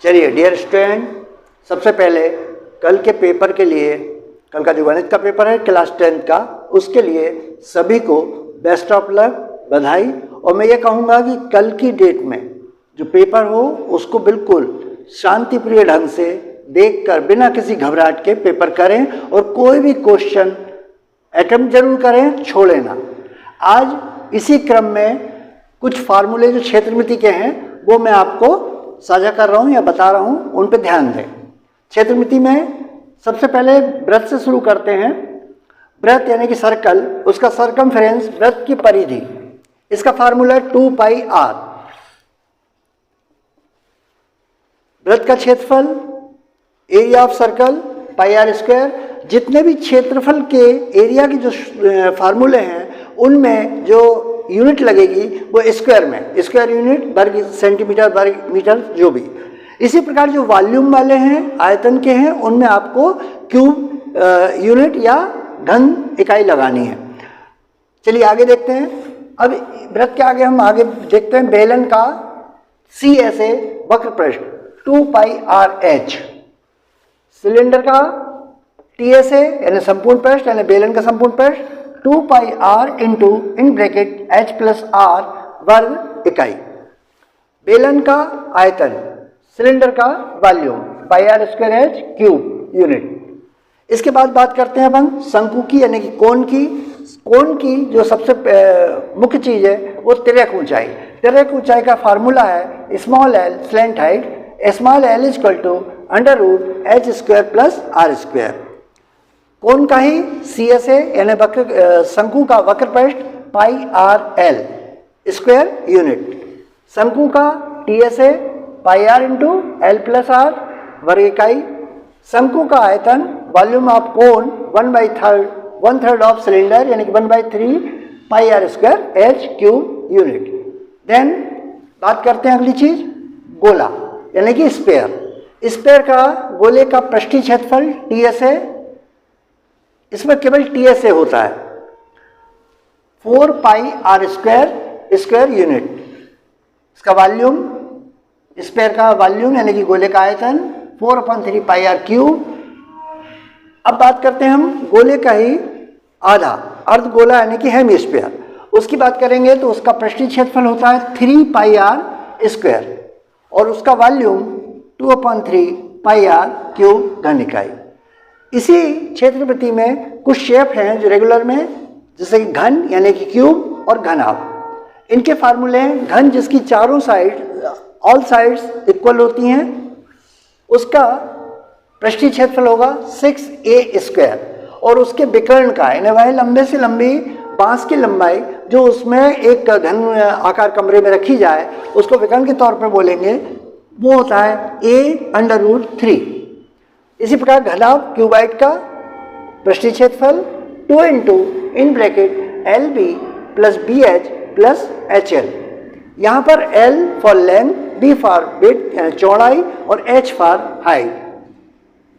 चलिए dear student, सबसे पहले कल के पेपर के लिए, कल का जो गणित का पेपर है क्लास 10 का, उसके लिए सभी को बेस्ट ऑफ लक, बधाई। और मैं ये कहूँगा कि कल की डेट में जो पेपर हो उसको बिल्कुल शांतिप्रिय ढंग से देखकर बिना किसी घबराहट के पेपर करें और कोई भी क्वेश्चन अटेम्प्ट जरूर करें, छोड़ें ना। आज इसी क्रम में कुछ फार्मूले जो क्षेत्रमिति के हैं वो मैं आपको साझा कर रहा हूँ या बता रहा हूँ, उन पर ध्यान दें। क्षेत्रमिति में सबसे पहले वृत्त से शुरू करते हैं। वृत्त यानी कि सर्कल, उसका सर्कमफ्रेंस, वृत्त की परिधि, इसका फार्मूला 2 पाई r। वृत्त का क्षेत्रफल, area of circle, pi r square. जितने भी क्षेत्रफल के एरिया की जो फार्मूले हैं उनमें जो यूनिट लगेगी वो स्क्वायर में, स्क्वायर यूनिट, वर्ग सेंटीमीटर, वर्ग मीटर, जो भी। इसी प्रकार जो वॉल्यूम वाले हैं, आयतन के हैं, उनमें आपको क्यूब यूनिट या घन इकाई लगानी है। चलिए आगे देखते हैं। अब वृत्त के आगे हम आगे देखते हैं बेलन का CSA वक्र पृष्ठ 2 पाई RH, सिलेंडर का TSA यानी संपूर्ण पृष्ठ यानी बेलन का संपूर्ण पृष्ठ 2 पाई r into in bracket h plus r वर्ग इकाई। बेलन का आयतन, सिलेंडर का वॉल्यूम, पाई r square h cube unit. इसके बाद बात करते हैं अपन शंकु की यानी कि कोण की। कोण की जो सबसे मुख्य चीज है वो तिर्यक ऊंचाई। तिर्यक ऊंचाई का फार्मूला है small l slant height, small l is equal to under root h square plus r square. कोण का ही CSA यानी वक्र शंकु का वक्र पृष्ठ पाई r l स्क्वायर यूनिट। शंकु का TSA पाई r into l plus r वर्ग इकाई। शंकु का आयतन, वॉल्यूम ऑफ कोण 1/3 ऑफ सिलेंडर यानी कि 1/3 pi r square h cube unit. Then बात करते हैं अगली चीज, गोला यानी कि स्पेयर। स्पेयर का, गोले का पृष्ठीय क्षेत्रफल TSA, इसमें केवल TSA होता है 4 पाई r स्क्वायर यूनिट। इसका वॉल्यूम, स्पेयर का वॉल्यूम यानी कि गोले का आयतन 4/3 पाई r क्यूब। अब बात करते हैं हम गोले का ही आधा, अर्ध गोला यानी कि हेमिस्फीयर। उसकी बात करेंगे तो उसका पृष्ठीय क्षेत्रफल होता है 3 पाई r स्क्वायर और उसका वॉल्यूम 2/3 पाई r क्यूब घन इकाई। इसी क्षेत्रमिति में कुछ शेप हैं जो रेगुलर में, जैसे कि घन यानी कि क्यूब और घनाभ। इनके फार्मूले हैं, घन जिसकी चारों साइड, ऑल साइड्स इक्वल होती हैं, उसका पृष्ठीय क्षेत्रफल होगा 6a स्क्वायर और उसके विकर्ण का यानी वह लंबे से लंबी बांस की लंबाई जो उसमें एक घन आकार कमरे में रखी जाए उसको विकर्ण के तौर पर बोलेंगे, वो होता है a√3। इसी प्रकार घनाभ क्यूबाइड का पृष्ठीय क्षेत्रफल 2 into in bracket LB plus BH plus HL। यहाँ पर L for length, B for width चौड़ाई और H फॉर हाइट।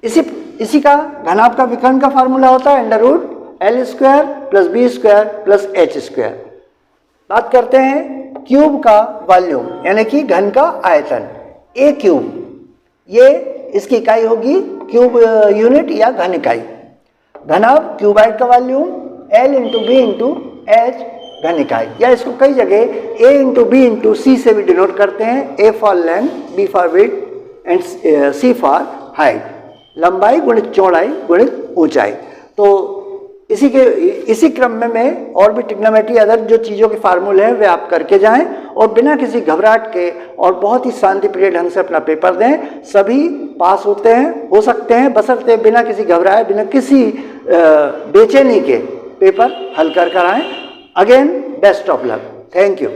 इसी का घनाभ का विकर्ण का फार्मूला होता है √L square plus B square plus H square. बात करते हैं क्यूब का वॉल्यूम यानी कि घन का आयतन, A क्यूब, ये इसकी इकाई होगी क्यूब यूनिट या घन इकाई। घनाभ क्यूबाइड का volume L into B into H घन इकाई, या इसको कई जगह A into B into C से भी डिनोट करते हैं, A for length, B for width and C for height. लंबाई गुणित चौड़ाई गुणित ऊंचाई। तो इसी क्रम में मैं और भी ट्रिग्नोमेट्री अदर जो चीज़ों के फार्मूले हैं वे आप करके जाएं और बिना किसी घबराहट के और बहुत ही शांतिप्रिय ढंग से अपना पेपर दें। सभी पास होते हैं, हो सकते हैं, बशर्ते बिना किसी घबराए, बिना किसी बेचैनी के पेपर हल कर आएँ। Again best of luck. Thank you.